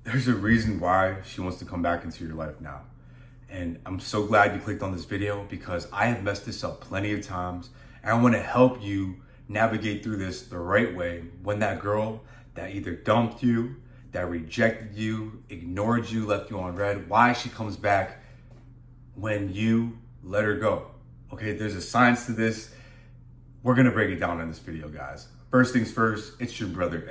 There's a reason why she wants to come back into your life now. And I'm so glad you clicked on this video because I have messed this up plenty of times. And I want to help you navigate through this the right way when that girl that either dumped you, that rejected you, ignored you, left you on red, why she comes back when you let her go. Okay, there's a science to this. We're going to break it down in this video, guys. First things first, it's your brother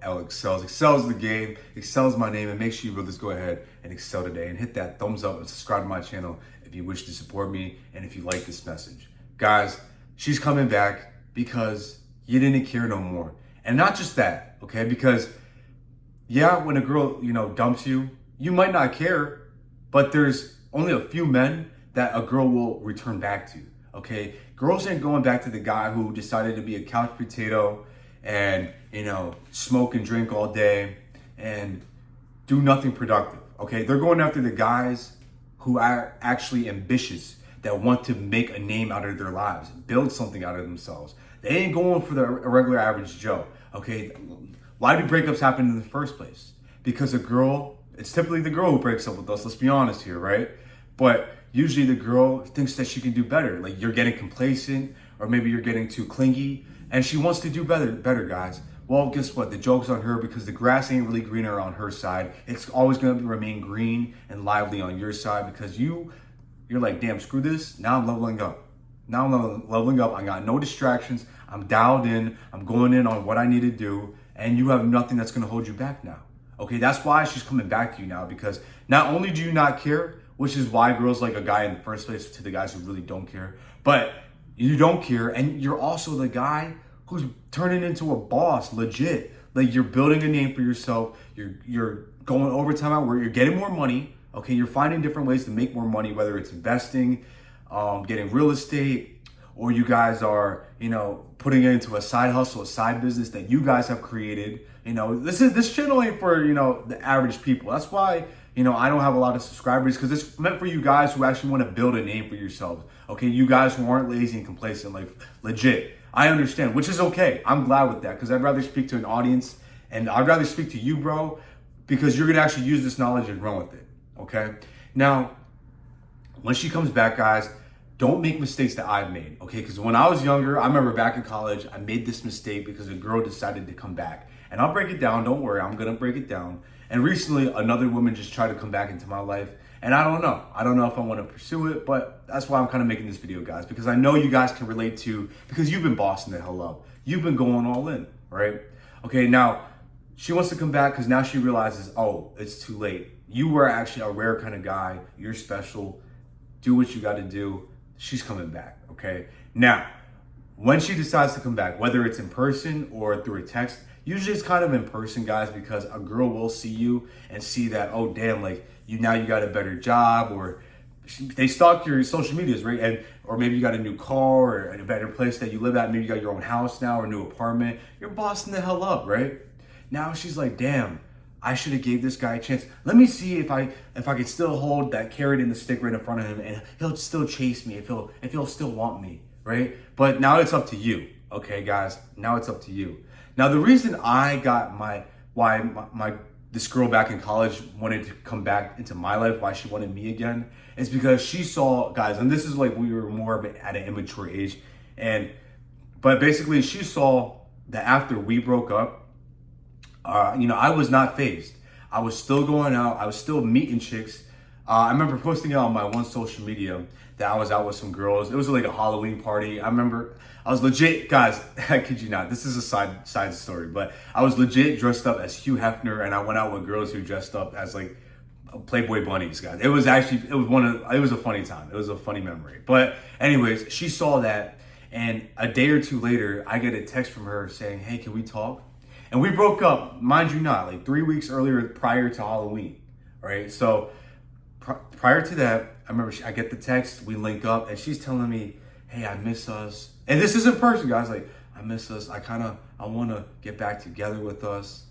elexcels. Excels the game, excels my name, and make sure you brothers go ahead and excel today and hit that thumbs up and subscribe to my channel if you wish to support me and if you like this message. Guys, she's coming back because you didn't care no more. And not just that, okay? Because yeah, when a girl, dumps you, you might not care, but there's only a few men that a girl will return back to. Okay, girls ain't going back to the guy who decided to be a couch potato and, smoke and drink all day and do nothing productive. Okay, they're going after the guys who are actually ambitious, that want to make a name out of their lives, build something out of themselves. They ain't going for the regular average Joe. Okay, why do breakups happen in the first place? Because it's typically the girl who breaks up with us, let's be honest here, right? But usually the girl thinks that she can do better. Like you're getting complacent or maybe you're getting too clingy and she wants to do better, guys. Well, guess what? The joke's on her because the grass ain't really greener on her side. It's always going to remain green and lively on your side because you're like, damn, screw this. Now I'm leveling up. I got no distractions. I'm dialed in. I'm going in on what I need to do. And you have nothing that's going to hold you back now. Okay, that's why she's coming back to you now, because not only do you not care, which is why girls like a guy in the first place, to the guys who really don't care, but you don't care, and you're also the guy who's turning into a boss, legit. Like you're building a name for yourself, you're going overtime out where you're getting more money, okay, you're finding different ways to make more money, whether it's investing, getting real estate, or you guys are, putting it into a side hustle, a side business that you guys have created. This channel ain't for, the average people. That's why, I don't have a lot of subscribers, because it's meant for you guys who actually want to build a name for yourselves. Okay, you guys who aren't lazy and complacent, like legit. I understand, which is okay. I'm glad with that, because I'd rather speak to an audience, and I'd rather speak to you, bro, because you're going to actually use this knowledge and run with it. Okay, now, when she comes back, guys, don't make mistakes that I've made, okay? Because when I was younger, I remember back in college, I made this mistake because a girl decided to come back. And I'll break it down, don't worry, I'm gonna break it down. And recently, another woman just tried to come back into my life. And I don't know if I wanna pursue it, but that's why I'm kind of making this video, guys, because I know you guys can relate to, because you've been bossing the hell up. You've been going all in, right? Okay, now, she wants to come back because now she realizes, oh, it's too late. You were actually a rare kind of guy, you're special, do what you gotta do. She's coming back, okay? Now, when she decides to come back, whether it's in person or through a text, usually it's kind of in person, guys, because a girl will see you and see that, oh, damn, like, you got a better job, or they stalk your social medias, right? Or maybe you got a new car or a better place that you live at. Maybe you got your own house now or a new apartment. You're bossing the hell up, right? Now she's like, damn, I should have gave this guy a chance. Let me see if I can still hold that carrot in the stick right in front of him, and he'll still chase me, if he'll still want me, right? But now it's up to you, okay, guys? Now it's up to you. Now the reason I got this girl back in college wanted to come back into my life, why she wanted me again, is because she saw, guys, and this is like we were more at an immature age, but basically she saw that after we broke up, I was not phased. I was still going out. I was still meeting chicks. I remember posting it on my one social media that I was out with some girls. It was like a Halloween party. I remember I was legit, guys, I kid you not, this is a side story, but I was legit dressed up as Hugh Hefner, and I went out with girls who dressed up as like Playboy bunnies, guys. It was a funny time. It was a funny memory. But anyways, she saw that, and a day or two later, I get a text from her saying, hey, can we talk? And we broke up, mind you not, like 3 weeks earlier, prior to Halloween, right? So prior to that, I remember I get the text, we link up, and she's telling me, hey, I miss us. And this is in person, guys. Like, I miss us. I want to get back together with us.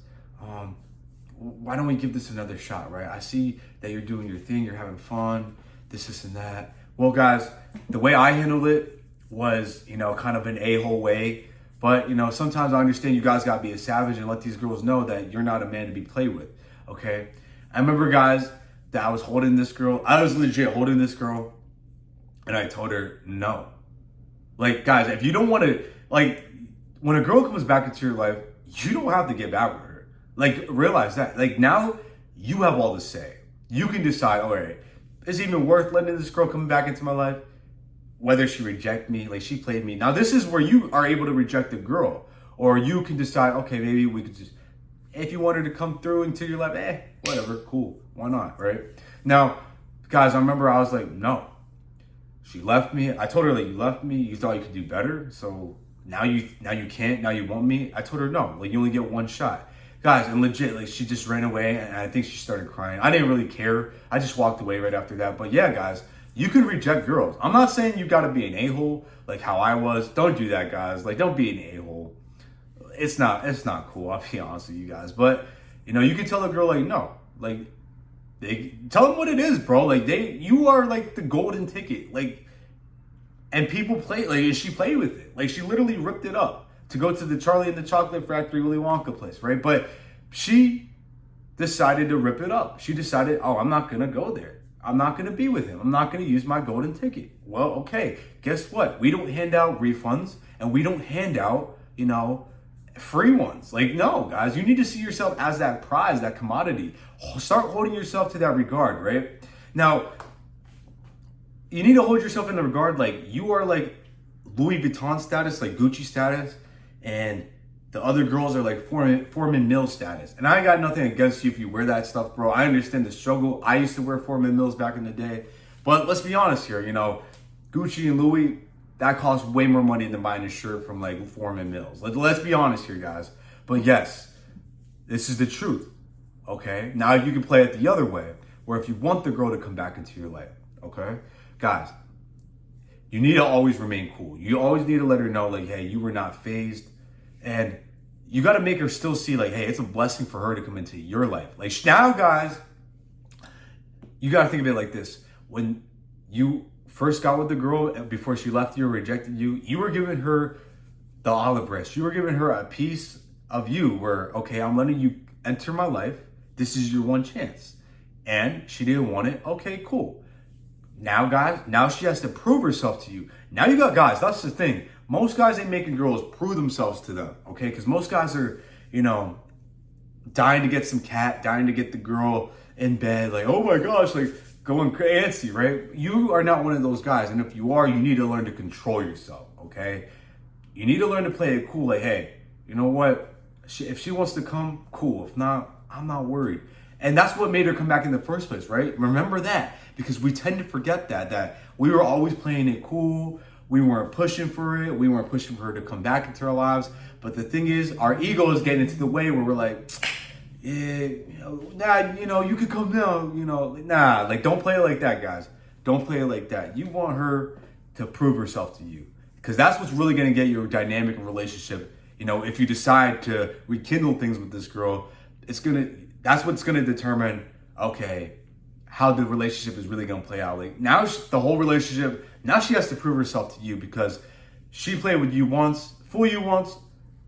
Why don't we give this another shot, right? I see that you're doing your thing, you're having fun, this and that. Well, guys, the way I handled it was, kind of an a-hole way. But, sometimes I understand you guys got to be a savage and let these girls know that you're not a man to be played with, okay? I remember, guys, that I was holding this girl. I was legit holding this girl, and I told her no. Like, guys, if you don't want to, like, when a girl comes back into your life, you don't have to get back with her. Like, realize that. Like, now you have all the say. You can decide, all right, is it even worth letting this girl come back into my life? Whether she reject me, like she played me. Now, this is where you are able to reject a girl. Or you can decide, okay, maybe we could just, if you want her to come through into your life, whatever, cool. Why not, right? Now, guys, I remember I was like, no. She left me. I told her, like, you left me. You thought you could do better. So now you can't. Now you want me. I told her, no. Like, you only get one shot. Guys, and legit, like, she just ran away, and I think she started crying. I didn't really care. I just walked away right after that. But yeah, guys, you can reject girls. I'm not saying you got to be an a-hole like how I was. Don't do that, guys. Like, don't be an a-hole. It's not cool. I'll be honest with you guys. But, you know, you can tell a girl, like, no. Like, tell them what it is, bro. Like, you are like the golden ticket. Like, and people play, like, she played with it. Like, she literally ripped it up to go to the Charlie and the Chocolate Factory Willy Wonka place, right? But she decided to rip it up. She decided, oh, I'm not going to go there. I'm not going to be with him. I'm not going to use my golden ticket. Well, okay, guess what? We don't hand out refunds, and we don't hand out, you know, free ones. Like, no, guys, you need to see yourself as that prize, that commodity. Start holding yourself to that regard, right? Now, you need to hold yourself in the regard like you are like Louis Vuitton status, like Gucci status, and the other girls are like Foreman Mills status. And I got nothing against you if you wear that stuff, bro. I understand the struggle. I used to wear Foreman Mills back in the day. But let's be honest here, you know, Gucci and Louis, that costs way more money than buying a shirt from like Foreman Mills. Let's be honest here, guys. But yes, this is the truth, okay? Now you can play it the other way, where if you want the girl to come back into your life, okay? Guys, you need to always remain cool. You always need to let her know, like, hey, you were not phased. And you got to make her still see, like, hey, it's a blessing for her to come into your life. Like, now, guys, you got to think of it like this. When you first got with the girl, before she left you or rejected you, you were giving her the olive branch. You were giving her a piece of you where, okay, I'm letting you enter my life. This is your one chance. And she didn't want it. Okay, cool. Now, guys, now she has to prove herself to you. Now you got guys. That's the thing. Most guys ain't making girls prove themselves to them, okay? Because most guys are, you know, dying to get some cat, dying to get the girl in bed, like, oh my gosh, like going crazy, right? You are not one of those guys. And if you are, you need to learn to control yourself, okay? You need to learn to play it cool, like, hey, you know what? If she wants to come, cool. If not, I'm not worried. And that's what made her come back in the first place, right? Remember that, because we tend to forget that we were always playing it cool. We weren't pushing for it. We weren't pushing for her to come back into our lives. But the thing is, our ego is getting into the way where we're like, yeah, you could come down, nah, like, don't play it like that, guys. Don't play it like that. You want her to prove herself to you, because that's what's really going to get your dynamic relationship. You know, if you decide to rekindle things with this girl, that's what's going to determine, okay, how the relationship is really going to play out. Like, now the whole relationship, now she has to prove herself to you, because she played with you once, fool you once,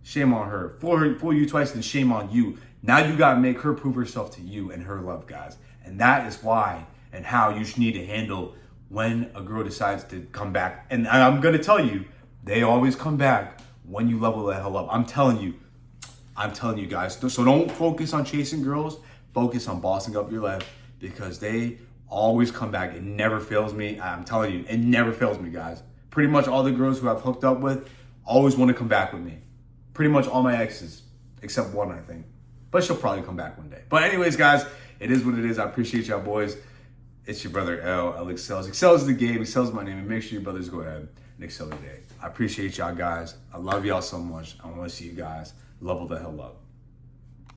shame on her. Fool you twice, then shame on you. Now you got to make her prove herself to you and her love, guys. And that is why and how you should need to handle when a girl decides to come back. And I'm going to tell you, they always come back when you level the hell up. I'm telling you guys. So don't focus on chasing girls. Focus on bossing up your life, because they always come back. It never fails me. I'm telling you, it never fails me, guys. Pretty much all the girls who I've hooked up with always want to come back with me. Pretty much all my exes, except one, I think. But she'll probably come back one day. But anyways, guys, it is what it is. I appreciate y'all, boys. It's your brother, elexcels. Excel is the game. Excel is my name. And make sure your brothers go ahead and excel today. I appreciate y'all, guys. I love y'all so much. I want to see you guys level the hell up.